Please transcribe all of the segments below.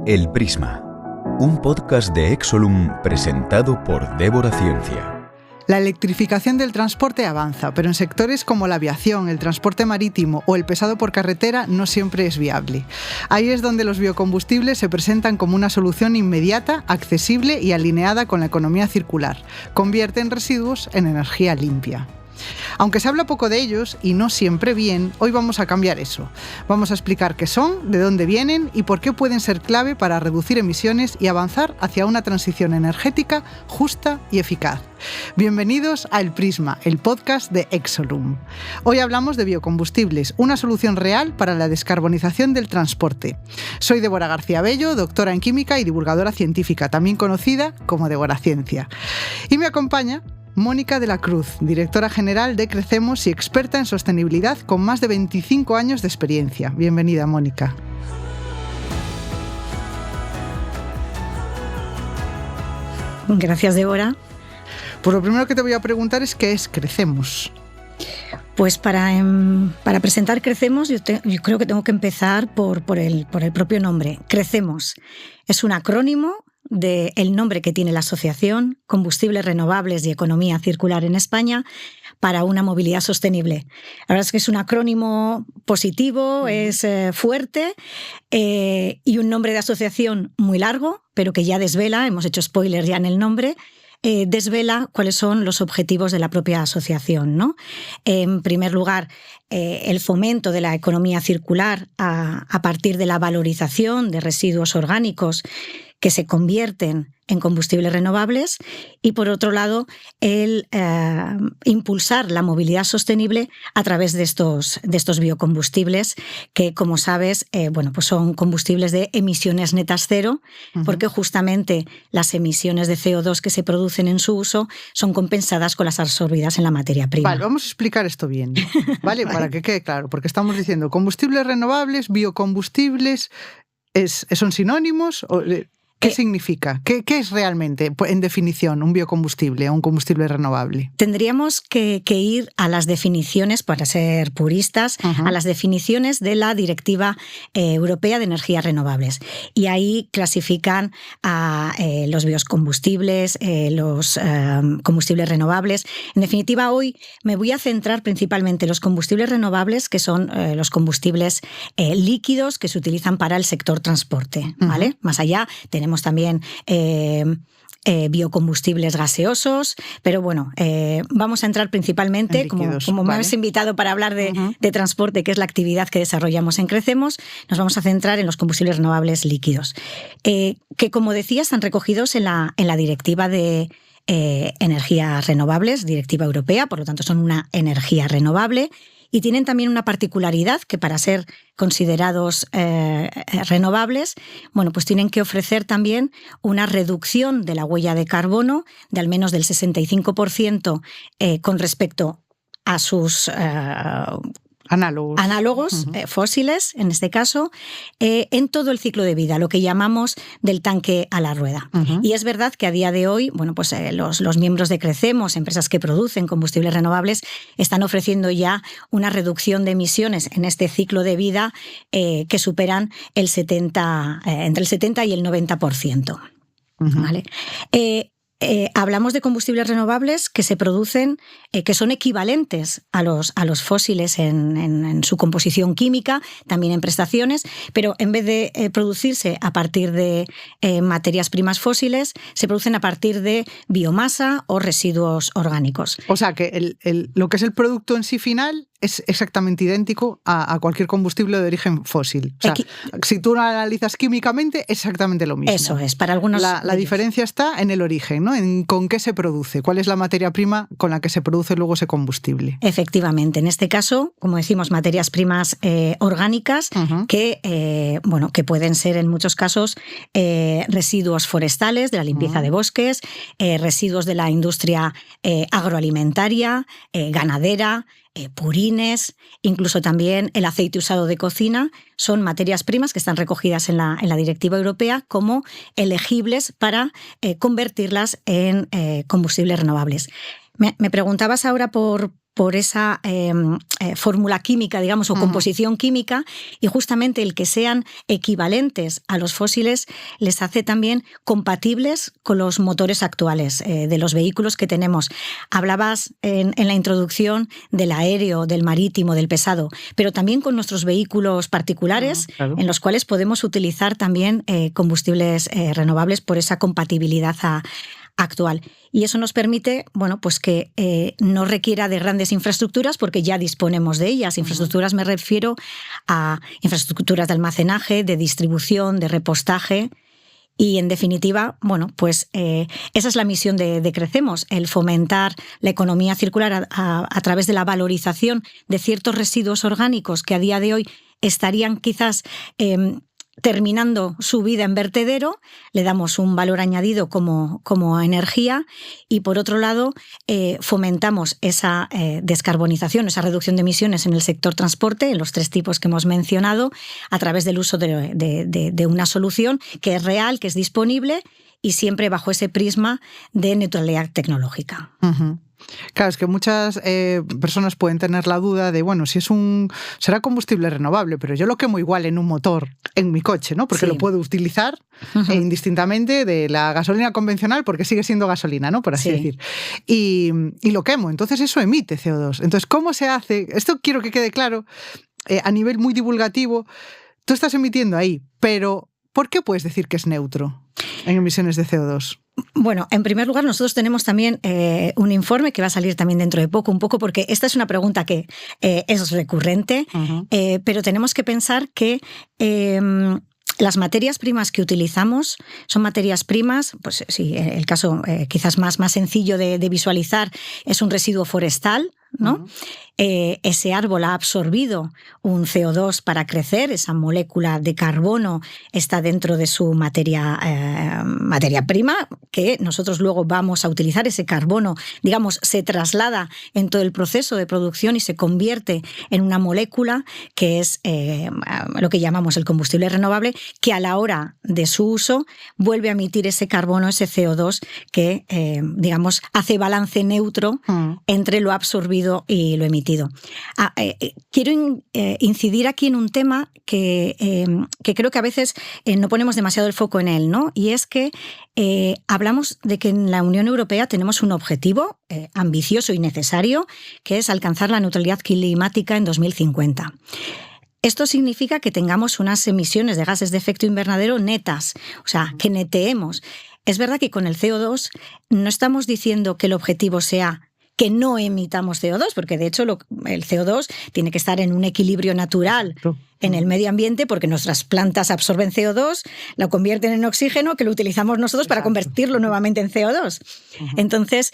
El Prisma, un podcast de Exolum presentado por Débora Ciencia. La electrificación del transporte avanza, pero en sectores como la aviación, el transporte marítimo o el pesado por carretera no siempre es viable. Ahí es donde los biocombustibles se presentan como una solución inmediata, accesible y alineada con la economía circular. Convierten residuos en energía limpia. Aunque se habla poco de ellos, y no siempre bien, hoy vamos a cambiar eso. Vamos a explicar qué son, de dónde vienen y por qué pueden ser clave para reducir emisiones y avanzar hacia una transición energética justa y eficaz. Bienvenidos a El Prisma, el podcast de Exolum. Hoy hablamos de biocombustibles, una solución real para la descarbonización del transporte. Soy Débora García Bello, doctora en química y divulgadora científica, también conocida como Débora Ciencia. Y me acompaña Mónica de la Cruz, directora general de Crecemos y experta en sostenibilidad con más de 25 años de experiencia. Bienvenida, Mónica. Gracias, Débora. Pues lo primero que te voy a preguntar es ¿qué es Crecemos? Pues para presentar Crecemos, yo creo que tengo que empezar por el propio nombre. Crecemos es un acrónimo del nombre que tiene la Asociación Combustibles Renovables y Economía Circular en España para una movilidad sostenible. La verdad es que es un acrónimo positivo, es fuerte y un nombre de asociación muy largo, pero que ya desvela, hemos hecho spoiler ya en el nombre, desvela cuáles son los objetivos de la propia asociación, ¿no? En primer lugar, el fomento de la economía circular a partir de la valorización de residuos orgánicos que se convierten en combustibles renovables, y por otro lado el impulsar la movilidad sostenible a través de estos biocombustibles que, como sabes, pues son combustibles de emisiones netas cero, porque justamente las emisiones de CO2 que se producen en su uso son compensadas con las absorbidas en la materia prima. Vale, vamos a explicar esto bien, ¿vale? Para que quede claro, porque estamos diciendo combustibles renovables, biocombustibles, ¿son sinónimos? ¿Qué significa? ¿Qué es realmente, en definición, un biocombustible o un combustible renovable? Tendríamos que ir a las definiciones, para ser puristas, a las definiciones de la Directiva Europea de Energías Renovables. Y ahí clasifican a los biocombustibles, los combustibles renovables. En definitiva, hoy me voy a centrar principalmente en los combustibles renovables, que son los combustibles líquidos que se utilizan para el sector transporte, ¿vale? Más allá tenemos también biocombustibles gaseosos, pero bueno, vamos a entrar principalmente, líquidos, como me habéis invitado para hablar de transporte, que es la actividad que desarrollamos en Crecemos, nos vamos a centrar en los combustibles renovables líquidos, que, como decía, están recogidos en la Directiva de Energías Renovables, Directiva Europea, por lo tanto son una energía renovable. Y tienen también una particularidad que, para ser considerados renovables, bueno, pues tienen que ofrecer también una reducción de la huella de carbono de al menos del 65% con respecto a sus análogos fósiles, en este caso, en todo el ciclo de vida, lo que llamamos del tanque a la rueda. Y es verdad que a día de hoy, bueno, pues los miembros de Crecemos, empresas que producen combustibles renovables, están ofreciendo ya una reducción de emisiones en este ciclo de vida que superan entre el 70 y el 90%. ¿Vale? Hablamos de combustibles renovables que se producen, que son equivalentes a los fósiles en su composición química, también en prestaciones, pero en vez de producirse a partir de materias primas fósiles, se producen a partir de biomasa o residuos orgánicos. O sea que lo que es el producto en sí final es exactamente idéntico a cualquier combustible de origen fósil. O sea, si tú lo analizas químicamente, es exactamente lo mismo. Eso es, para algunos. La diferencia está en el origen, ¿no? En con qué se produce, cuál es la materia prima con la que se produce luego ese combustible. Efectivamente, en este caso, como decimos, materias primas orgánicas que pueden ser en muchos casos residuos forestales de la limpieza de bosques, residuos de la industria agroalimentaria, ganadera, purines, incluso también el aceite usado de cocina, son materias primas que están recogidas en la Directiva Europea como elegibles para convertirlas en combustibles renovables. Me preguntabas ahora por por esa fórmula química, digamos, o composición química, y justamente el que sean equivalentes a los fósiles les hace también compatibles con los motores actuales de los vehículos que tenemos. Hablabas en la introducción del aéreo, del marítimo, del pesado, pero también con nuestros vehículos particulares, claro, en los cuales podemos utilizar también combustibles renovables por esa compatibilidad actual. Y eso nos permite, bueno, pues que no requiera de grandes infraestructuras, porque ya disponemos de ellas. Infraestructuras me refiero a infraestructuras de almacenaje, de distribución, de repostaje. Y en definitiva, bueno, pues esa es la misión de Crecemos, el fomentar la economía circular a través de la valorización de ciertos residuos orgánicos que a día de hoy estarían quizás terminando su vida en vertedero, le damos un valor añadido como energía, y por otro lado fomentamos esa descarbonización, esa reducción de emisiones en el sector transporte, en los 3 tipos que hemos mencionado, a través del uso de una solución que es real, que es disponible, y siempre bajo ese prisma de neutralidad tecnológica. Uh-huh. Claro, es que muchas personas pueden tener la duda de, bueno, si será combustible renovable, pero yo lo quemo igual en un motor, en mi coche, ¿no? Porque lo puedo utilizar indistintamente de la gasolina convencional, porque sigue siendo gasolina, ¿no? Por así decir. Y lo quemo, entonces eso emite CO2. Entonces, ¿cómo se hace? Esto quiero que quede claro a nivel muy divulgativo. Tú estás emitiendo ahí, pero ¿por qué puedes decir que es neutro en emisiones de CO2? Bueno, en primer lugar, nosotros tenemos también un informe que va a salir también dentro de poco, un poco porque esta es una pregunta que es recurrente, pero tenemos que pensar que las materias primas que utilizamos son materias primas, pues sí, el caso quizás más sencillo de visualizar es un residuo forestal, ¿no? Ese árbol ha absorbido un CO2 para crecer, esa molécula de carbono está dentro de su materia prima, que nosotros luego vamos a utilizar. Ese carbono, digamos, se traslada en todo el proceso de producción y se convierte en una molécula que es lo que llamamos el combustible renovable, que a la hora de su uso vuelve a emitir ese carbono, ese CO2, que digamos hace balance neutro entre lo absorbido y lo emitido. Quiero incidir aquí en un tema que creo que a veces no ponemos demasiado el foco en él, ¿no? Y es que hablamos de que en la Unión Europea tenemos un objetivo ambicioso y necesario, que es alcanzar la neutralidad climática en 2050. Esto significa que tengamos unas emisiones de gases de efecto invernadero netas, o sea, que neteemos. Es verdad que con el CO2 no estamos diciendo que el objetivo sea que no emitamos CO2, porque de hecho el CO2 tiene que estar en un equilibrio natural en el medio ambiente, porque nuestras plantas absorben CO2, lo convierten en oxígeno, que lo utilizamos nosotros para convertirlo nuevamente en CO2. Entonces,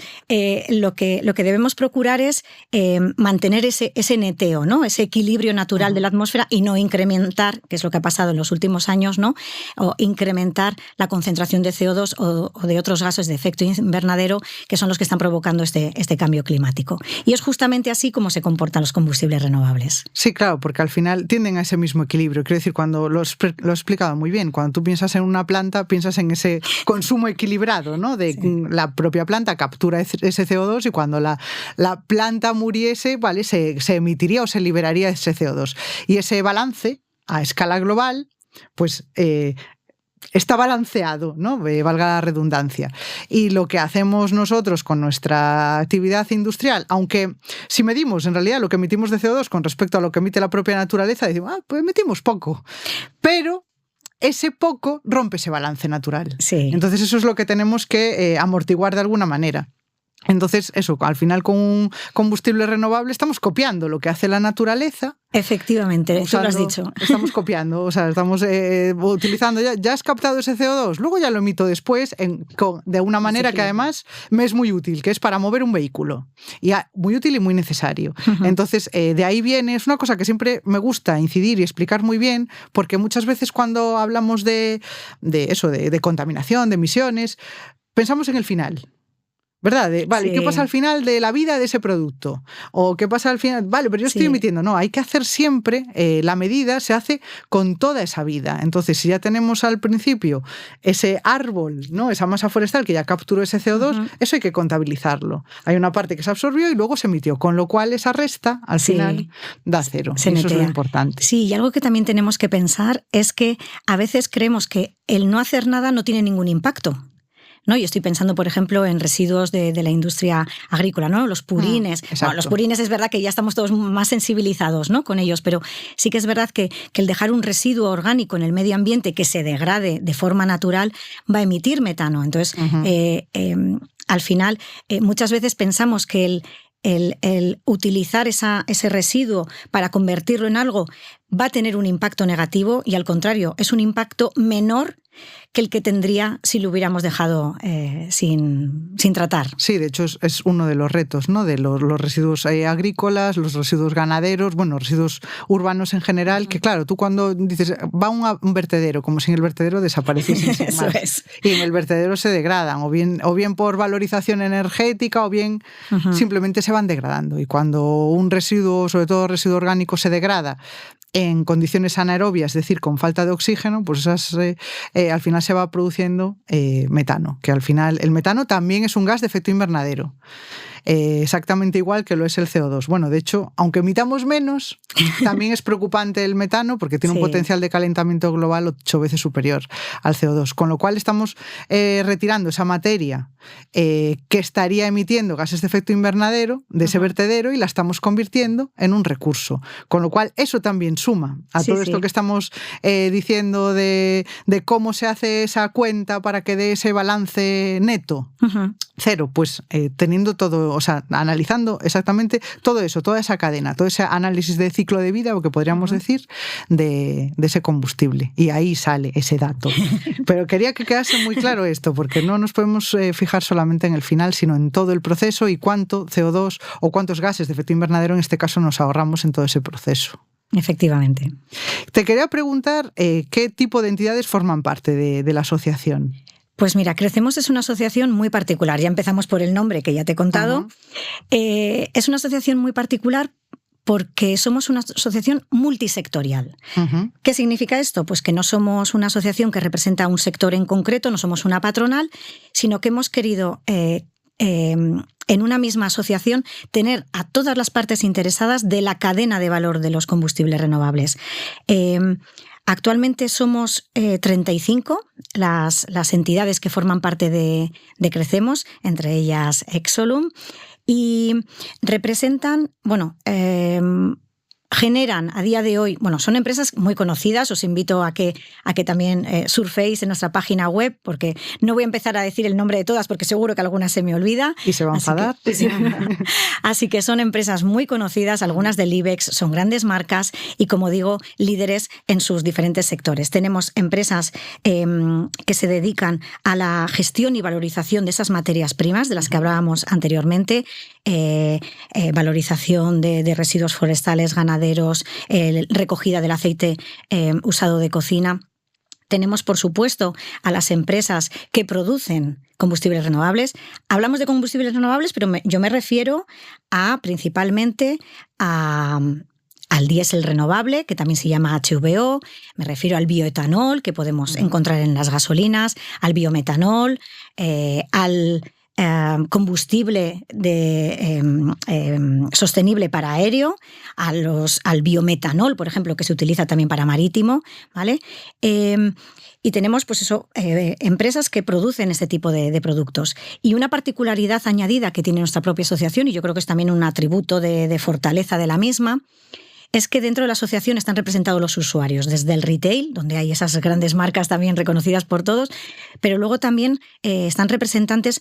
lo que debemos procurar es mantener ese neteo, ¿no? Ese equilibrio natural de la atmósfera, y no incrementar, que es lo que ha pasado en los últimos años, ¿no? O incrementar la concentración de CO2 o de otros gases de efecto invernadero, que son los que están provocando este cambio climático. Y es justamente así como se comportan los combustibles renovables. Sí, claro, porque al final tienden a ese mismo equilibrio. Quiero decir, cuando lo he explicado muy bien, cuando tú piensas en una planta, piensas en ese consumo equilibrado, ¿no? La propia planta captura ese CO2, y cuando la planta muriese, ¿vale? se emitiría o se liberaría ese CO2. Y ese balance a escala global, pues está balanceado, ¿no? Valga la redundancia. Y lo que hacemos nosotros con nuestra actividad industrial, aunque si medimos en realidad lo que emitimos de CO2 con respecto a lo que emite la propia naturaleza, decimos, pues emitimos poco. Pero ese poco rompe ese balance natural. Sí. Entonces eso es lo que tenemos que amortiguar de alguna manera. Entonces, eso, al final con un combustible renovable estamos copiando lo que hace la naturaleza. Efectivamente, eso lo has dicho. Estamos copiando, o sea, estamos utilizando, ya has captado ese CO2, luego ya lo emito después de una manera que además me es muy útil, que es para mover un vehículo. Y muy útil y muy necesario. Entonces, de ahí viene, es una cosa que siempre me gusta incidir y explicar muy bien, porque muchas veces cuando hablamos de contaminación, de emisiones, pensamos en el final. ¿verdad? Vale, Sí. ¿qué pasa al final de la vida de ese producto? ¿O qué pasa al final? Vale, pero yo estoy emitiendo. No, hay que hacer siempre, la medida se hace con toda esa vida. Entonces, si ya tenemos al principio ese árbol, ¿no? Esa masa forestal que ya capturó ese CO2, eso hay que contabilizarlo. Hay una parte que se absorbió y luego se emitió, con lo cual esa resta, al final, da cero. Se y eso netea. es lo importante. Sí, y algo que también tenemos que pensar es que a veces creemos que el no hacer nada no tiene ningún impacto, ¿no? Yo estoy pensando, por ejemplo, en residuos de la industria agrícola, ¿no? Los purines. Bueno, los purines es verdad que ya estamos todos más sensibilizados, ¿no? Con ellos, pero sí que es verdad que el dejar un residuo orgánico en el medio ambiente que se degrade de forma natural va a emitir metano. Entonces, al final, muchas veces pensamos que el utilizar ese residuo para convertirlo en algo va a tener un impacto negativo y, al contrario, es un impacto menor que el que tendría si lo hubiéramos dejado sin tratar. Sí, de hecho es uno de los retos, ¿no? De los residuos agrícolas, los residuos ganaderos, bueno, residuos urbanos en general, que claro, tú cuando dices va a un vertedero, como si en el vertedero desapareciesen sin más. Eso es. Y en el vertedero se degradan, o bien por valorización energética, o bien simplemente se van degradando. Y cuando un residuo, sobre todo residuo orgánico, se degrada en condiciones anaerobias, es decir, con falta de oxígeno, pues al final se va produciendo metano, que al final el metano también es un gas de efecto invernadero. Exactamente igual que lo es el CO2. Bueno, de hecho, aunque emitamos menos, también es preocupante el metano porque tiene un potencial de calentamiento global 8 veces superior al CO2, con lo cual estamos retirando esa materia que estaría emitiendo gases de efecto invernadero de ese vertedero y la estamos convirtiendo en un recurso, con lo cual eso también suma a todo esto que estamos diciendo de cómo se hace esa cuenta para que dé ese balance neto. Cero, pues teniendo todo, o sea, analizando exactamente todo eso, toda esa cadena, todo ese análisis de ciclo de vida, o que podríamos decir, de ese combustible. Y ahí sale ese dato. Pero quería que quedase muy claro esto, porque no nos podemos fijar solamente en el final, sino en todo el proceso y cuánto CO2 o cuántos gases de efecto invernadero en este caso nos ahorramos en todo ese proceso. Efectivamente. Te quería preguntar qué tipo de entidades forman parte de la asociación. Pues mira, Crecemos es una asociación muy particular. Ya empezamos por el nombre, que ya te he contado. Es una asociación muy particular porque somos una asociación multisectorial. ¿Qué significa esto? Pues que no somos una asociación que representa un sector en concreto, no somos una patronal, sino que hemos querido en una misma asociación tener a todas las partes interesadas de la cadena de valor de los combustibles renovables. Actualmente somos 35 las entidades que forman parte de Crecemos, entre ellas Exolum, y representan, generan a día de hoy, son empresas muy conocidas, os invito a que también surféis en nuestra página web, porque no voy a empezar a decir el nombre de todas porque seguro que alguna se me olvida. Y se va a enfadar. Así que son empresas muy conocidas, algunas del IBEX, son grandes marcas y, como digo, líderes en sus diferentes sectores. Tenemos empresas que se dedican a la gestión y valorización de esas materias primas de las que hablábamos anteriormente, valorización de residuos forestales, ganaderos, recogida del aceite usado de cocina. Tenemos, por supuesto, a las empresas que producen combustibles renovables. Hablamos de combustibles renovables, pero yo me refiero principalmente al diésel renovable, que también se llama HVO, me refiero al bioetanol, que podemos encontrar en las gasolinas, al biometanol, al combustible sostenible para aéreo, al biometanol, por ejemplo, que se utiliza también para marítimo, ¿vale? Y tenemos, pues eso, empresas que producen este tipo de productos. Y una particularidad añadida que tiene nuestra propia asociación, y yo creo que es también un atributo de fortaleza de la misma, es que dentro de la asociación están representados los usuarios, desde el retail, donde hay esas grandes marcas también reconocidas por todos, pero luego también están representantes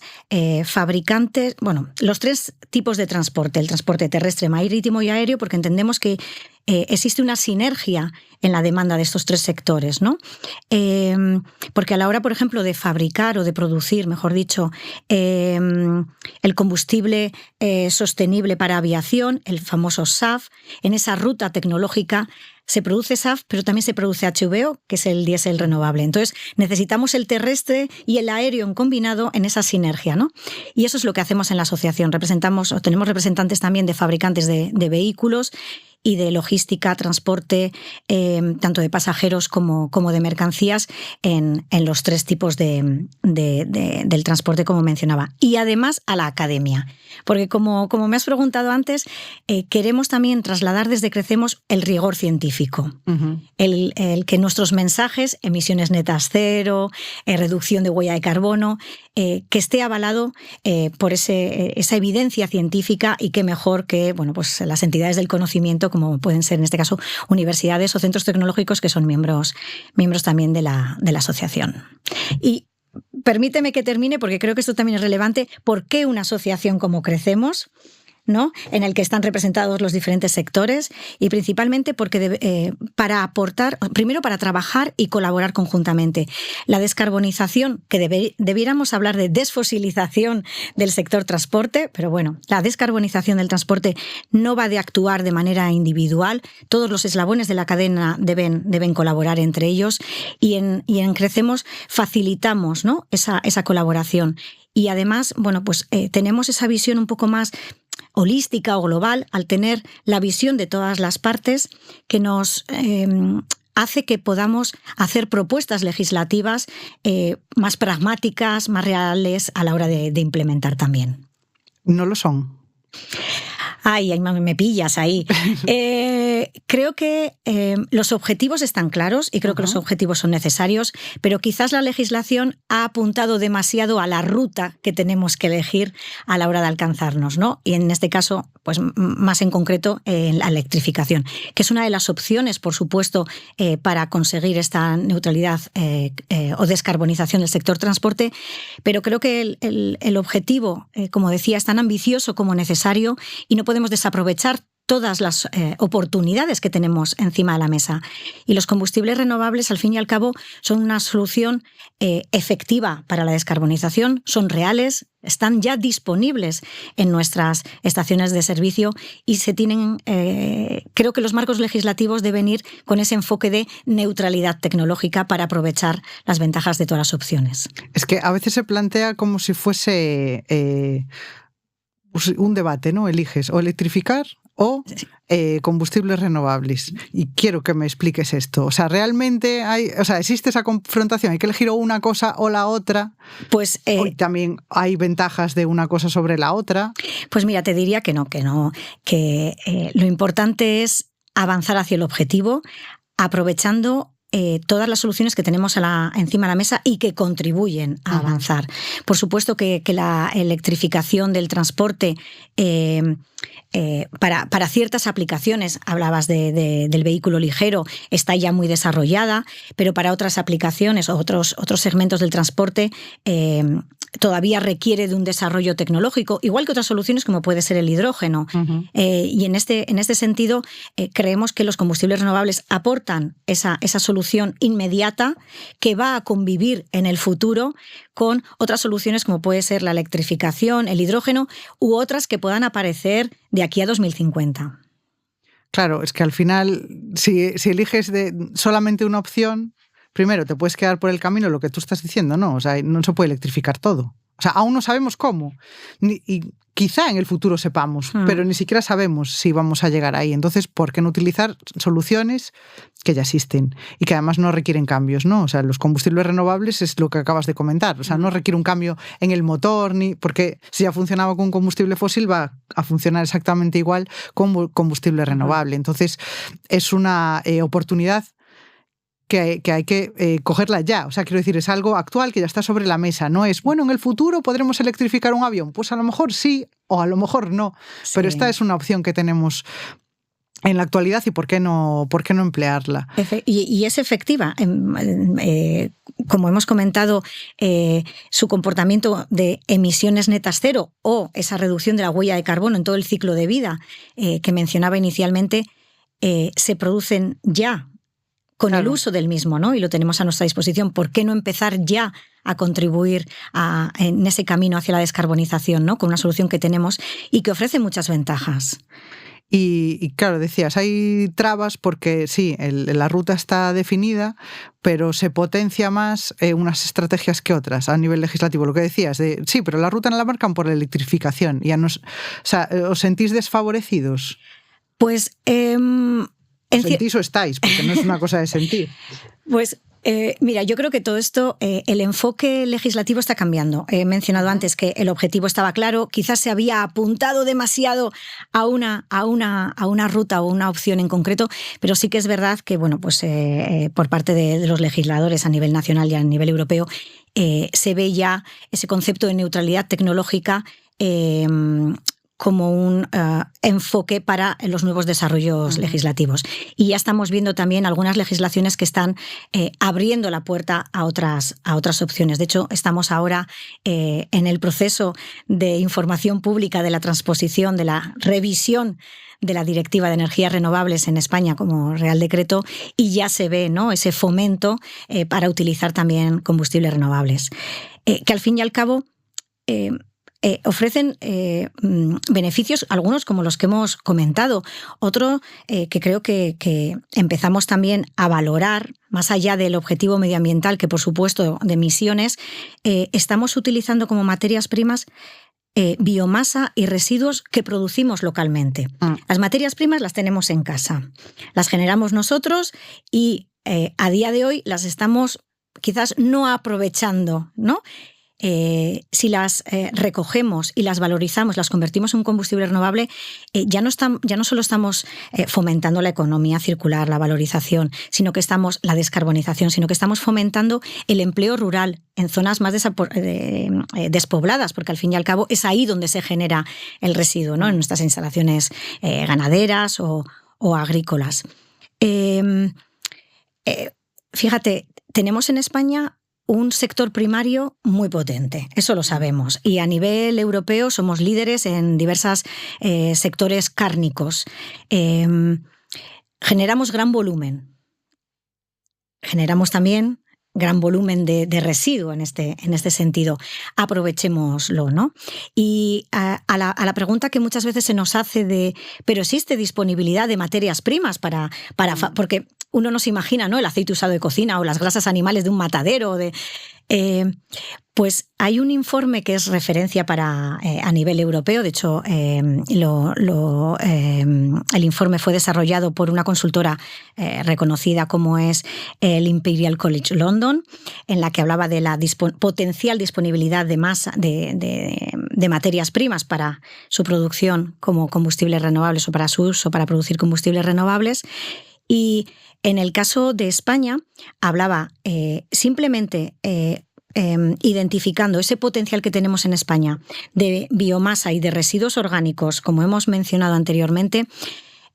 fabricantes, los tres tipos de transporte, el transporte terrestre, marítimo y aéreo, porque entendemos que existe una sinergia en la demanda de estos tres sectores, ¿no? Porque a la hora, por ejemplo, de fabricar o de producir, mejor dicho, el combustible sostenible para aviación, el famoso SAF, en esa ruta tecnológica se produce SAF, pero también se produce HVO, que es el diésel renovable. Entonces, necesitamos el terrestre y el aéreo en combinado en esa sinergia, ¿no? Y eso es lo que hacemos en la asociación. Tenemos representantes también de fabricantes de vehículos y de logística, transporte, tanto de pasajeros como de mercancías en los tres tipos del transporte, como mencionaba. Y además a la academia, porque como me has preguntado antes, queremos también trasladar desde Crecemos el rigor científico, el que nuestros mensajes, emisiones netas cero, reducción de huella de carbono, que esté avalado por esa evidencia científica, y qué mejor que pues las entidades del conocimiento, como pueden ser en este caso universidades o centros tecnológicos, que son miembros también de la asociación. Y permíteme que termine, porque creo que esto también es relevante. ¿Por qué una asociación como Crecemos, ¿no?, en el que están representados los diferentes sectores? Y principalmente porque para aportar, primero para trabajar y colaborar conjuntamente. La descarbonización, que debiéramos hablar de desfosilización del sector transporte, pero bueno, la descarbonización del transporte no va de actuar de manera individual. Todos los eslabones de la cadena deben colaborar entre ellos, y en Crecemos facilitamos, ¿no?, esa colaboración. Y además, tenemos esa visión un poco más holística o global, al tener la visión de todas las partes, que nos hace que podamos hacer propuestas legislativas más pragmáticas, más reales a la hora de implementar también. No lo son. Ay, me pillas ahí. Creo que los objetivos están claros, y creo que los objetivos son necesarios, pero quizás la legislación ha apuntado demasiado a la ruta que tenemos que elegir a la hora de alcanzarnos, ¿no? Y en este caso, pues más en concreto, la electrificación, que es una de las opciones, por supuesto, para conseguir esta neutralidad o descarbonización del sector transporte, pero creo que el objetivo, como decía, es tan ambicioso como necesario, y no podemos desaprovechar todas las oportunidades que tenemos encima de la mesa. Y los combustibles renovables, al fin y al cabo, son una solución efectiva para la descarbonización, son reales, están ya disponibles en nuestras estaciones de servicio, y creo que los marcos legislativos deben ir con ese enfoque de neutralidad tecnológica para aprovechar las ventajas de todas las opciones. Es que a veces se plantea como si fuese un debate, ¿no? Eliges o electrificar o combustibles renovables. Y quiero que me expliques esto. O sea, ¿realmente existe esa confrontación? ¿Hay que elegir o una cosa o la otra? Pues ¿O también hay ventajas de una cosa sobre la otra? Pues mira, te diría que no, que lo importante es avanzar hacia el objetivo, aprovechando todas las soluciones que tenemos encima de la mesa y que contribuyen a avanzar. Por supuesto que la electrificación del transporte, para ciertas aplicaciones, hablabas del vehículo ligero, está ya muy desarrollada, pero para otras aplicaciones o otros segmentos del transporte todavía requiere de un desarrollo tecnológico, igual que otras soluciones como puede ser el hidrógeno. Y en este sentido, creemos que los combustibles renovables aportan esa solución inmediata que va a convivir en el futuro con otras soluciones como puede ser la electrificación, el hidrógeno, u otras que puedan aparecer de aquí a 2050. Claro, es que al final, si eliges solamente una opción, primero te puedes quedar por el camino lo que tú estás diciendo, ¿no? O sea, no se puede electrificar todo. O sea, aún no sabemos cómo. Y quizá en el futuro sepamos, pero ni siquiera sabemos si vamos a llegar ahí. Entonces, ¿por qué no utilizar soluciones que ya existen y que además no requieren cambios, ¿no? O sea, los combustibles renovables es lo que acabas de comentar. O sea, no requiere un cambio en el motor, porque si ya funcionaba con combustible fósil, va a funcionar exactamente igual con combustible renovable. Entonces, es una oportunidad que hay que cogerla ya. O sea, quiero decir, es algo actual que ya está sobre la mesa. No es, en el futuro podremos electrificar un avión. Pues a lo mejor sí o a lo mejor no. Sí. Pero esta es una opción que tenemos en la actualidad, y ¿por qué no emplearla? Y es efectiva. Como hemos comentado, su comportamiento de emisiones netas cero o esa reducción de la huella de carbono en todo el ciclo de vida que mencionaba inicialmente, se producen ya con el uso del mismo, ¿no? Y lo tenemos a nuestra disposición. ¿Por qué no empezar ya a contribuir en ese camino hacia la descarbonización, ¿no? Con una solución que tenemos y que ofrece muchas ventajas? Y claro, decías, hay trabas porque sí, la ruta está definida, pero se potencia más unas estrategias que otras a nivel legislativo. Lo que decías, sí, pero la ruta no la marcan por la electrificación. Ya no, o sea, ¿os sentís desfavorecidos? Pues... ¿Sentís o estáis? Porque no es una cosa de sentir. Pues... mira, yo creo que todo esto, el enfoque legislativo está cambiando. He mencionado antes que el objetivo estaba claro, quizás se había apuntado demasiado a una ruta o una opción en concreto, pero sí que es verdad que, bueno, pues por parte de los legisladores a nivel nacional y a nivel europeo se ve ya ese concepto de neutralidad tecnológica como un enfoque para los nuevos desarrollos legislativos. Y ya estamos viendo también algunas legislaciones que están abriendo la puerta a otras opciones. De hecho, estamos ahora en el proceso de información pública de la transposición, de la revisión de la Directiva de Energías Renovables en España como Real Decreto, y ya se ve, ¿no?, ese fomento para utilizar también combustibles renovables. Que al fin y al cabo... ofrecen beneficios, algunos como los que hemos comentado, otro que creo que empezamos también a valorar, más allá del objetivo medioambiental, que por supuesto de emisiones, estamos utilizando como materias primas biomasa y residuos que producimos localmente. Las materias primas las tenemos en casa, las generamos nosotros y a día de hoy las estamos quizás no aprovechando, ¿no? Si las recogemos y las valorizamos, las convertimos en un combustible renovable, ya no solo estamos fomentando la economía circular, la valorización, la descarbonización, sino que estamos fomentando el empleo rural en zonas más despobladas, porque al fin y al cabo es ahí donde se genera el residuo, ¿no?, en nuestras instalaciones ganaderas o agrícolas. Fíjate, tenemos en España un sector primario muy potente, eso lo sabemos. Y a nivel europeo somos líderes en diversos sectores cárnicos. Generamos gran volumen. Generamos también gran volumen de residuo en este sentido. Aprovechémoslo, ¿no? Y a la pregunta que muchas veces se nos hace ¿pero existe disponibilidad de materias primas porque uno no se imagina, ¿no?, el aceite usado de cocina o las grasas animales de un matadero. Pues hay un informe que es referencia a nivel europeo. De hecho, el informe fue desarrollado por una consultora reconocida como es el Imperial College London, en la que hablaba de la potencial disponibilidad de materias primas para su producción como combustibles renovables o para su uso para producir combustibles renovables. Y en el caso de España hablaba simplemente identificando ese potencial que tenemos en España de biomasa y de residuos orgánicos, como hemos mencionado anteriormente.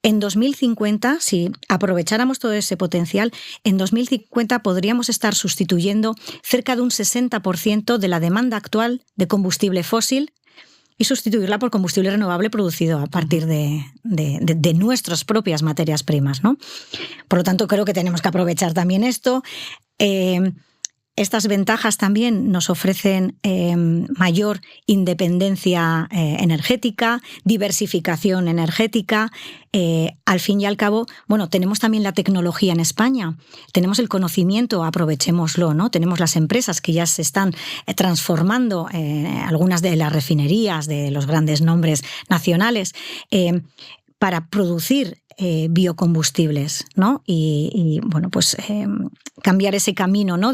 En 2050, si aprovecháramos todo ese potencial, en 2050 podríamos estar sustituyendo cerca de un 60% de la demanda actual de combustible fósil y sustituirla por combustible renovable producido a partir de nuestras propias materias primas, ¿no? Por lo tanto, creo que tenemos que aprovechar también esto. Estas ventajas también nos ofrecen mayor independencia energética, diversificación energética. Al fin y al cabo, bueno, tenemos también la tecnología en España, tenemos el conocimiento, aprovechémoslo, ¿no? Tenemos las empresas que ya se están transformando, algunas de las refinerías de los grandes nombres nacionales, para producir biocombustibles, ¿no? Y bueno, pues cambiar ese camino, ¿no?,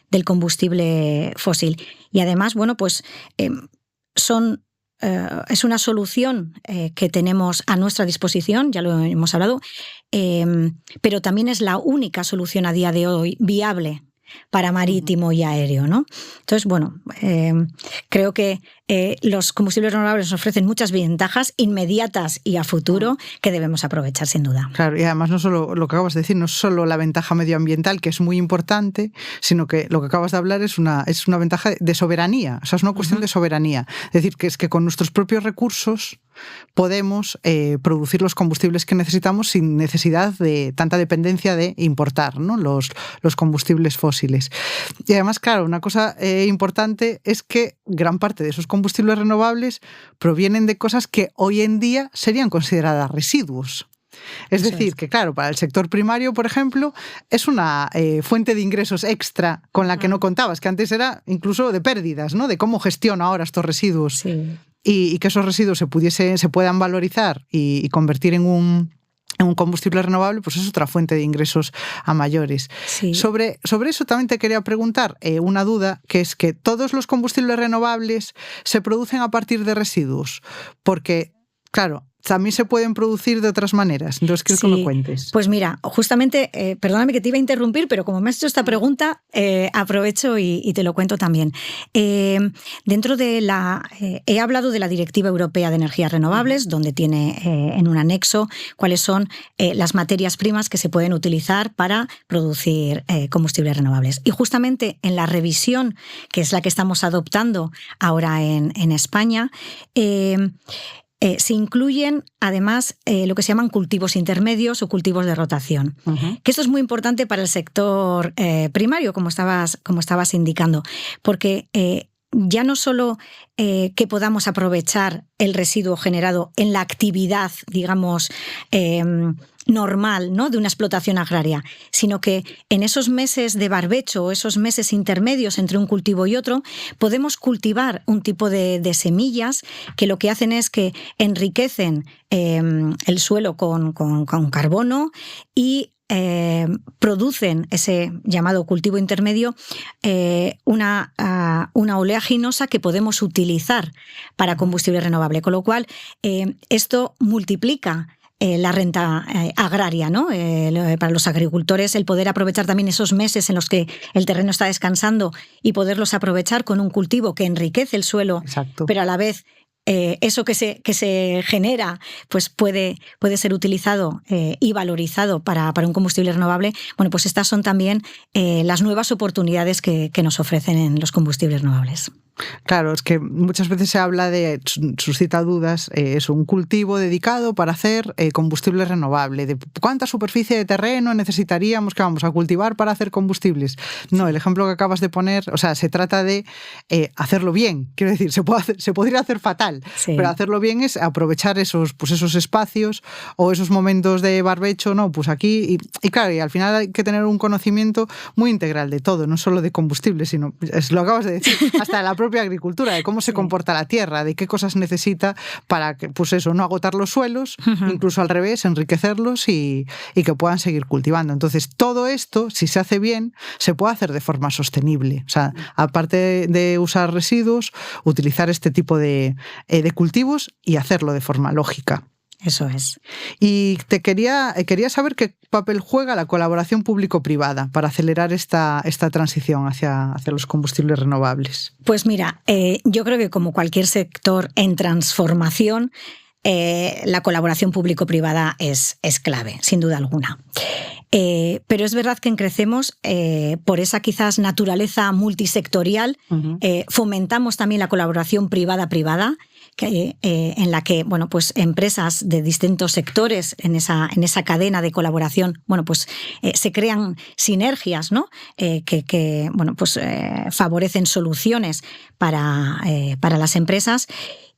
del combustible fósil. Y además, bueno, pues es una solución que tenemos a nuestra disposición, ya lo hemos hablado, pero también es la única solución a día de hoy viable para marítimo y aéreo, ¿no? Entonces, bueno, creo que los combustibles renovables nos ofrecen muchas ventajas inmediatas y a futuro que debemos aprovechar sin duda. Claro, y además no solo lo que acabas de decir, no solo la ventaja medioambiental, que es muy importante, sino que lo que acabas de hablar es una ventaja de soberanía, o sea, es una cuestión de soberanía. Es decir, que es que con nuestros propios recursos podemos producir los combustibles que necesitamos sin necesidad de tanta dependencia de importar, ¿no?, los combustibles fósiles. Y además, claro, una cosa importante es que gran parte de esos combustibles renovables provienen de cosas que hoy en día serían consideradas residuos. Es decir, que claro, para el sector primario, por ejemplo, es una fuente de ingresos extra con la que no contabas, que antes era incluso de pérdidas, ¿no? De cómo gestiona ahora estos residuos. Sí. Y que esos residuos se puedan valorizar y convertir en un combustible renovable, pues es otra fuente de ingresos a mayores. Sí. Sobre eso también te quería preguntar una duda, que es que todos los combustibles renovables se producen a partir de residuos, porque, claro, también se pueden producir de otras maneras. Entonces, quiero que me cuentes. Pues mira, justamente, perdóname que te iba a interrumpir, pero como me has hecho esta pregunta, aprovecho y te lo cuento también. Dentro de he hablado de la Directiva Europea de Energías Renovables, donde tiene en un anexo cuáles son las materias primas que se pueden utilizar para producir combustibles renovables. Y justamente en la revisión, que es la que estamos adoptando ahora en España, se incluyen además lo que se llaman cultivos intermedios o cultivos de rotación. Que esto es muy importante para el sector primario, como estabas indicando, porque ya no solo que podamos aprovechar el residuo generado en la actividad, digamos, normal, ¿no?, de una explotación agraria, sino que en esos meses de barbecho o esos meses intermedios entre un cultivo y otro, podemos cultivar un tipo de semillas que lo que hacen es que enriquecen el suelo con carbono y producen ese llamado cultivo intermedio una oleaginosa que podemos utilizar para combustible renovable, con lo cual esto multiplica la renta agraria, ¿no? Para los agricultores, el poder aprovechar también esos meses en los que el terreno está descansando y poderlos aprovechar con un cultivo que enriquece el suelo. Exacto. Pero a la vez eso que se genera pues puede ser utilizado y valorizado para un combustible renovable. Bueno, pues estas son también las nuevas oportunidades que nos ofrecen en los combustibles renovables. Claro, es que muchas veces se habla de, suscita dudas, es un cultivo dedicado para hacer combustible renovable. ¿De cuánta superficie de terreno necesitaríamos que vamos a cultivar para hacer combustibles? No, el ejemplo que acabas de poner, o sea, se trata de hacerlo bien. Quiero decir, se podría hacer fatal, sí, pero hacerlo bien es aprovechar esos espacios o esos momentos de barbecho, ¿no? Pues aquí, y claro, y al final hay que tener un conocimiento muy integral de todo, no solo de combustibles, sino, lo acabas de decir, hasta la propia agricultura, de cómo se comporta la tierra, de qué cosas necesita para que, pues eso, no agotar los suelos, incluso al revés, enriquecerlos y que puedan seguir cultivando. Entonces, todo esto, si se hace bien, se puede hacer de forma sostenible. O sea, aparte de usar residuos, utilizar este tipo de cultivos y hacerlo de forma lógica. Eso es. Y quería saber qué papel juega la colaboración público-privada para acelerar esta transición hacia los combustibles renovables. Pues mira, yo creo que como cualquier sector en transformación, la colaboración público-privada es clave, sin duda alguna. Pero es verdad que en Crecemos, por esa quizás naturaleza multisectorial, fomentamos también la colaboración privada-privada, en la que, bueno, pues empresas de distintos sectores en esa cadena de colaboración, bueno, pues se crean sinergias, ¿no? Que bueno, pues favorecen soluciones para las empresas.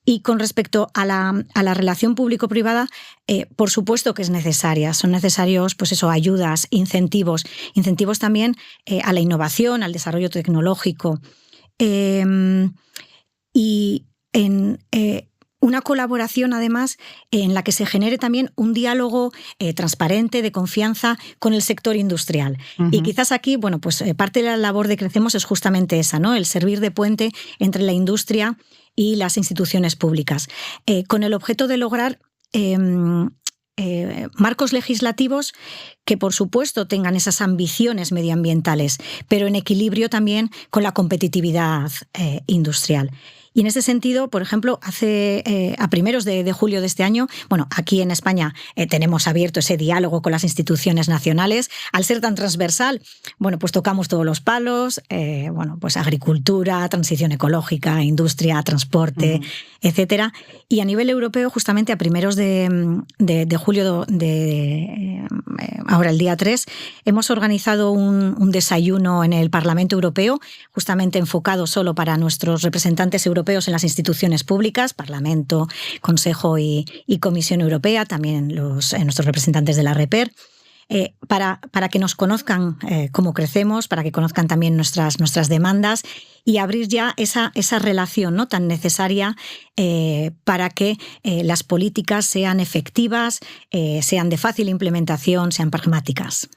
Y con respecto a la relación público-privada, por supuesto que es necesaria. Son necesarios, pues eso, ayudas, incentivos también a la innovación, al desarrollo tecnológico. Y en una colaboración, además, en la que se genere también un diálogo transparente, de confianza con el sector industrial. Y quizás aquí, bueno, pues parte de la labor de Crecemos es justamente esa, ¿no? El servir de puente entre la industria y las instituciones públicas, con el objeto de lograr marcos legislativos que, por supuesto, tengan esas ambiciones medioambientales, pero en equilibrio también con la competitividad industrial. Y en ese sentido, por ejemplo, a primeros de julio de este año, bueno, aquí en España tenemos abierto ese diálogo con las instituciones nacionales. Al ser tan transversal, bueno, pues tocamos todos los palos, bueno, pues agricultura, transición ecológica, industria, transporte, etcétera. Y a nivel europeo, justamente a primeros de julio ahora el día 3, hemos organizado un desayuno en el Parlamento Europeo, justamente enfocado solo para nuestros representantes europeos en las instituciones públicas, Parlamento, Consejo y Comisión Europea, también nuestros representantes de la REPER, para que nos conozcan cómo crecemos, para que conozcan también nuestras demandas y abrir ya esa relación, ¿no?, tan necesaria para que las políticas sean efectivas, sean de fácil implementación, sean pragmáticas.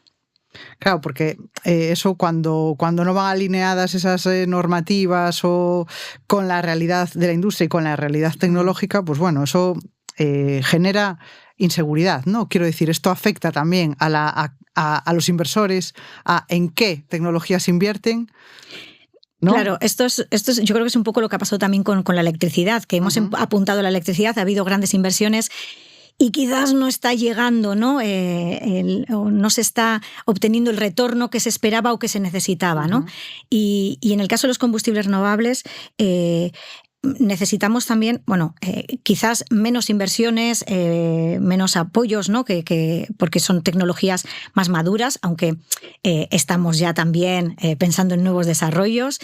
Claro, porque eso cuando no van alineadas esas normativas o con la realidad de la industria y con la realidad tecnológica, pues bueno, eso genera inseguridad, ¿no? Quiero decir, esto afecta también a los inversores, a en qué tecnologías invierten, ¿no? Claro, esto es, yo creo que es un poco lo que ha pasado también con la electricidad, que hemos apuntado a la electricidad, ha habido grandes inversiones y quizás no está llegando, ¿no? No se está obteniendo el retorno que se esperaba o que se necesitaba, ¿no? Y en el caso de los combustibles renovables, necesitamos también, bueno, quizás menos inversiones, menos apoyos, ¿no? Porque son tecnologías más maduras, aunque estamos ya también pensando en nuevos desarrollos.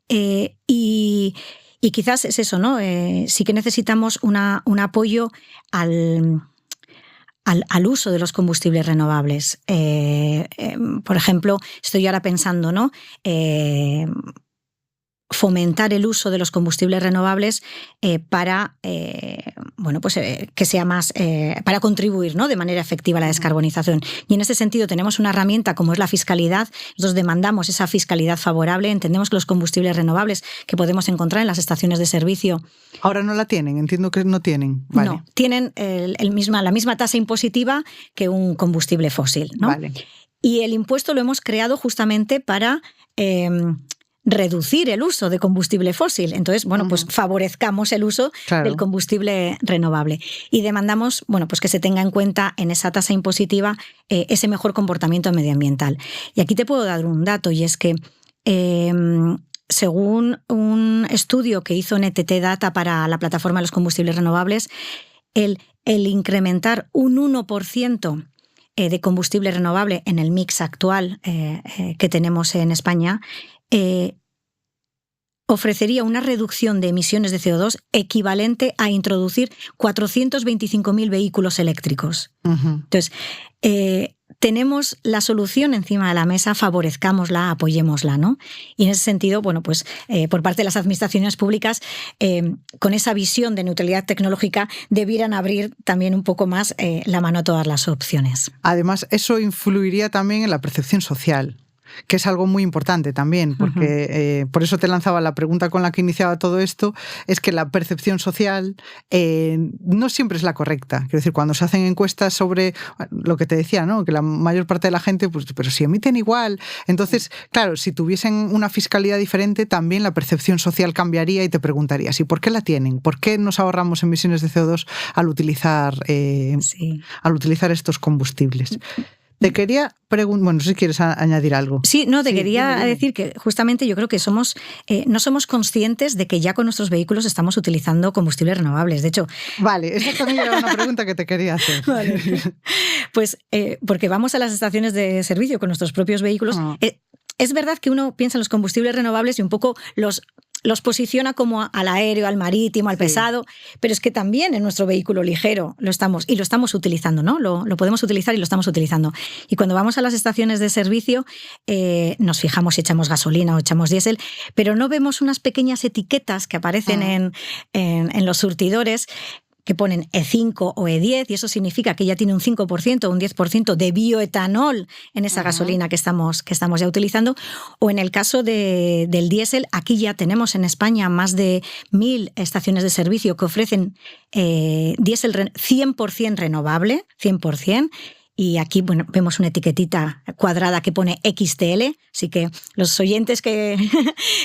Y quizás es eso, ¿no? Sí que necesitamos un apoyo al uso de los combustibles renovables. Por ejemplo, estoy ahora pensando, ¿no?, fomentar el uso de los combustibles renovables para bueno, pues, que sea más para contribuir, ¿no?, de manera efectiva a la descarbonización. Y en ese sentido tenemos una herramienta como es la fiscalidad. Nosotros demandamos esa fiscalidad favorable. Entendemos que los combustibles renovables que podemos encontrar en las estaciones de servicio ahora no la tienen, entiendo que no tienen. Vale. No, tienen la misma tasa impositiva que un combustible fósil, ¿no? Vale. Y el impuesto lo hemos creado justamente para reducir el uso de combustible fósil. Entonces, bueno, pues favorezcamos el uso del combustible renovable. Y demandamos, bueno, pues que se tenga en cuenta en esa tasa impositiva ese mejor comportamiento medioambiental. Y aquí te puedo dar un dato, y es que según un estudio que hizo NTT Data para la plataforma de los combustibles renovables, el incrementar un 1% de combustible renovable en el mix actual que tenemos en España ofrecería una reducción de emisiones de CO2 equivalente a introducir 425.000 vehículos eléctricos. Entonces, tenemos la solución encima de la mesa, favorezcámosla, apoyémosla, ¿no? Y en ese sentido, bueno, pues por parte de las administraciones públicas, con esa visión de neutralidad tecnológica, debieran abrir también un poco más la mano a todas las opciones. Además, eso influiría también en la percepción social, que es algo muy importante también, porque por eso te lanzaba la pregunta con la que iniciaba todo esto, es que la percepción social no siempre es la correcta. Quiero decir, cuando se hacen encuestas sobre lo que te decía, ¿no?, que la mayor parte de la gente, pues, pero si emiten igual. Entonces, claro, si tuviesen una fiscalidad diferente, también la percepción social cambiaría y te preguntarías, ¿y por qué la tienen? ¿Por qué nos ahorramos emisiones de CO2 al utilizar estos combustibles? Te quería preguntar, bueno, no sé si quieres añadir algo. Sí, no, te quería decir que justamente yo creo que no somos conscientes de que ya con nuestros vehículos estamos utilizando combustibles renovables. De hecho... Vale, esa también era una pregunta que te quería hacer. Vale. Pues porque vamos a las estaciones de servicio con nuestros propios vehículos. Es verdad que uno piensa en los combustibles renovables y un poco los posiciona como al aéreo, al marítimo, al pesado, pero es que también en nuestro vehículo ligero lo estamos utilizando, ¿no? Lo podemos utilizar y lo estamos utilizando. Y cuando vamos a las estaciones de servicio, nos fijamos si echamos gasolina o echamos diésel, pero no vemos unas pequeñas etiquetas que aparecen en los surtidores que ponen E5 o E10, y eso significa que ya tiene un 5% o un 10% de bioetanol en esa gasolina que estamos ya utilizando. O en el caso del diésel, aquí ya tenemos en España más de 1.000 estaciones de servicio que ofrecen diésel 100% renovable, 100%, y aquí bueno, vemos una etiquetita cuadrada que pone XTL, así que los oyentes que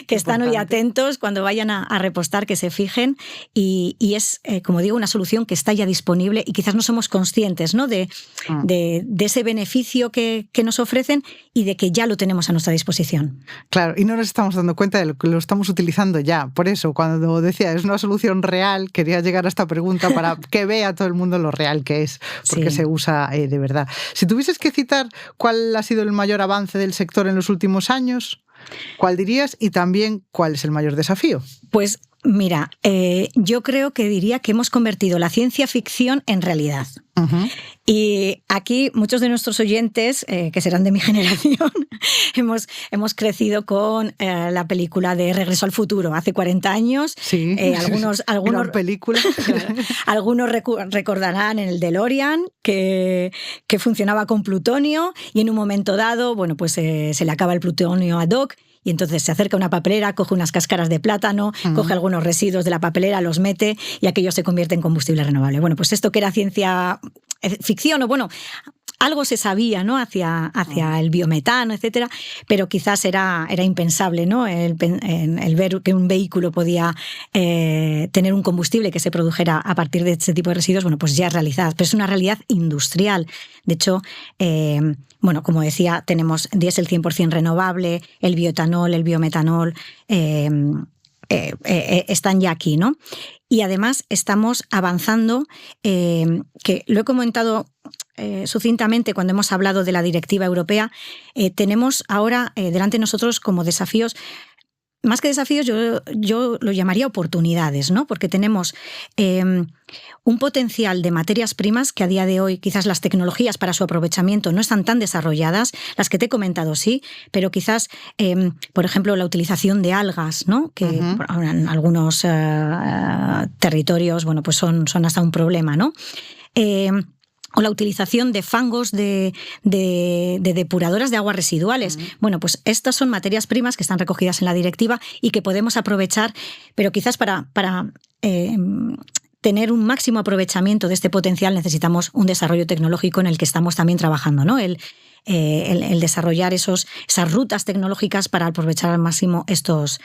están hoy atentos cuando vayan a repostar que se fijen, y es, como digo, una solución que está ya disponible y quizás no somos conscientes, ¿no? de ese beneficio que nos ofrecen y de que ya lo tenemos a nuestra disposición. Claro, y no nos estamos dando cuenta de lo que lo estamos utilizando ya. Por eso, cuando decía es una solución real, quería llegar a esta pregunta para que vea todo el mundo lo real que es, porque se usa de verdad. Si tuvieses que citar cuál ha sido el mayor avance del sector en los últimos años, ¿cuál dirías? Y también, ¿cuál es el mayor desafío? Pues mira, yo creo que diría que hemos convertido la ciencia ficción en realidad. Uh-huh. Y aquí muchos de nuestros oyentes, que serán de mi generación, hemos crecido con la película de Regreso al Futuro, hace 40 años. Sí, algunos película. Algunos recordarán en el DeLorean que funcionaba con plutonio y en un momento dado, bueno, pues se le acaba el plutonio a Doc. Y entonces se acerca a una papelera, coge unas cáscaras de plátano, coge algunos residuos de la papelera, los mete y aquello se convierte en combustible renovable. Bueno, pues esto que era ciencia ficción, o bueno, algo se sabía, ¿no? hacia el biometano, etcétera, pero quizás era impensable, ¿no? El ver que un vehículo podía tener un combustible que se produjera a partir de ese tipo de residuos, bueno, pues ya es realidad, pero es una realidad industrial. De hecho, bueno, como decía, tenemos diésel 100% renovable, el bioetanol, el biometanol, están ya aquí, ¿no? Y además estamos avanzando, que lo he comentado sucintamente cuando hemos hablado de la directiva europea, tenemos ahora delante de nosotros como desafíos, más que desafíos yo lo llamaría oportunidades, ¿no? Porque tenemos un potencial de materias primas que a día de hoy quizás las tecnologías para su aprovechamiento no están tan desarrolladas, las que te he comentado sí, pero quizás, por ejemplo, la utilización de algas, ¿no? Que en algunos territorios, bueno, pues son hasta un problema, ¿no? O la utilización de fangos de depuradoras de aguas residuales. Bueno, pues estas son materias primas que están recogidas en la directiva y que podemos aprovechar, pero quizás para tener un máximo aprovechamiento de este potencial necesitamos un desarrollo tecnológico en el que estamos también trabajando, ¿no? El desarrollar esas rutas tecnológicas para aprovechar al máximo estas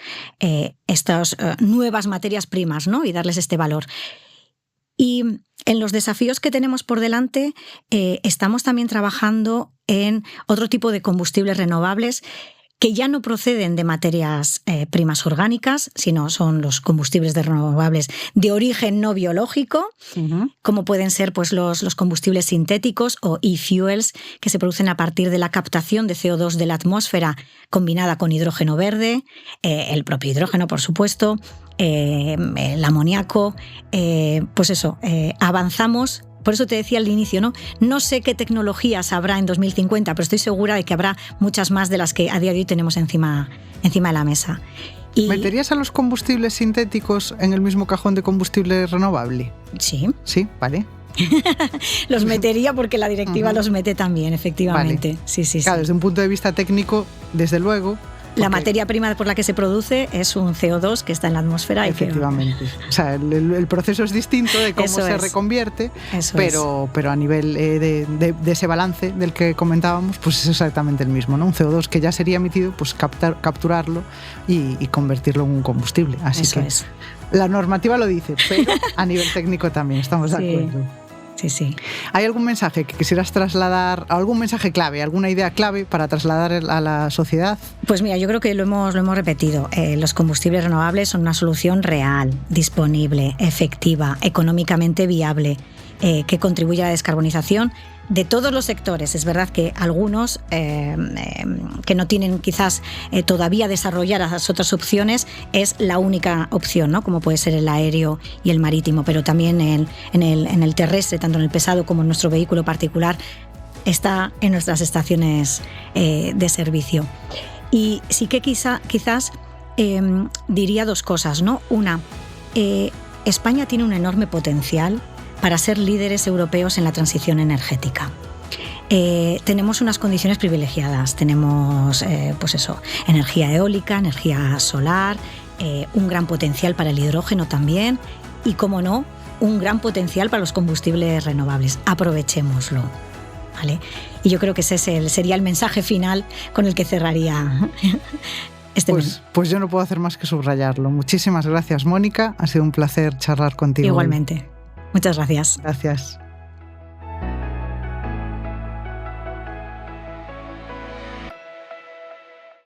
nuevas materias primas, ¿no? Y darles este valor. Y en los desafíos que tenemos por delante, estamos también trabajando en otro tipo de combustibles renovables que ya no proceden de materias primas orgánicas, sino son los combustibles renovables de origen no biológico, como pueden ser pues, los combustibles sintéticos o e-fuels, que se producen a partir de la captación de CO2 de la atmósfera combinada con hidrógeno verde, el propio hidrógeno, por supuesto, el amoníaco, pues eso, avanzamos. Por eso te decía al inicio, ¿no? No sé qué tecnologías habrá en 2050, pero estoy segura de que habrá muchas más de las que a día de hoy tenemos encima de la mesa. ¿Meterías a los combustibles sintéticos en el mismo cajón de combustible renovable? Sí. Sí, vale. Los metería porque la directiva los mete también, efectivamente. Vale. Sí. Claro, desde un punto de vista técnico, desde luego. La materia prima por la que se produce es un CO2 que está en la atmósfera. Efectivamente. O sea, el proceso es distinto de cómo se reconvierte, pero a nivel de ese balance del que comentábamos, pues es exactamente el mismo, ¿no? Un CO2 que ya sería emitido, pues capturarlo y convertirlo en un combustible. Así que la normativa lo dice, pero a nivel técnico también estamos de acuerdo. Sí. ¿Hay algún mensaje que quisieras trasladar, algún mensaje clave, alguna idea clave para trasladar a la sociedad? Pues mira, yo creo que lo hemos repetido. Los combustibles renovables son una solución real, disponible, efectiva, económicamente viable, que contribuye a la descarbonización de todos los sectores. Es verdad que algunos que no tienen quizás todavía desarrolladas otras opciones, es la única opción, ¿no? Como puede ser el aéreo y el marítimo, pero también en el terrestre, tanto en el pesado como en nuestro vehículo particular, está en nuestras estaciones de servicio. Y sí que quizás diría dos cosas, ¿no? Una, España tiene un enorme potencial para ser líderes europeos en la transición energética. Tenemos unas condiciones privilegiadas, tenemos energía eólica, energía solar, un gran potencial para el hidrógeno también y, como no, un gran potencial para los combustibles renovables. Aprovechémoslo. ¿vale? Y yo creo que ese sería el mensaje final con el que cerraría este menú. Pues yo no puedo hacer más que subrayarlo. Muchísimas gracias, Mónica. Ha sido un placer charlar contigo. Igualmente. Muchas gracias. Gracias.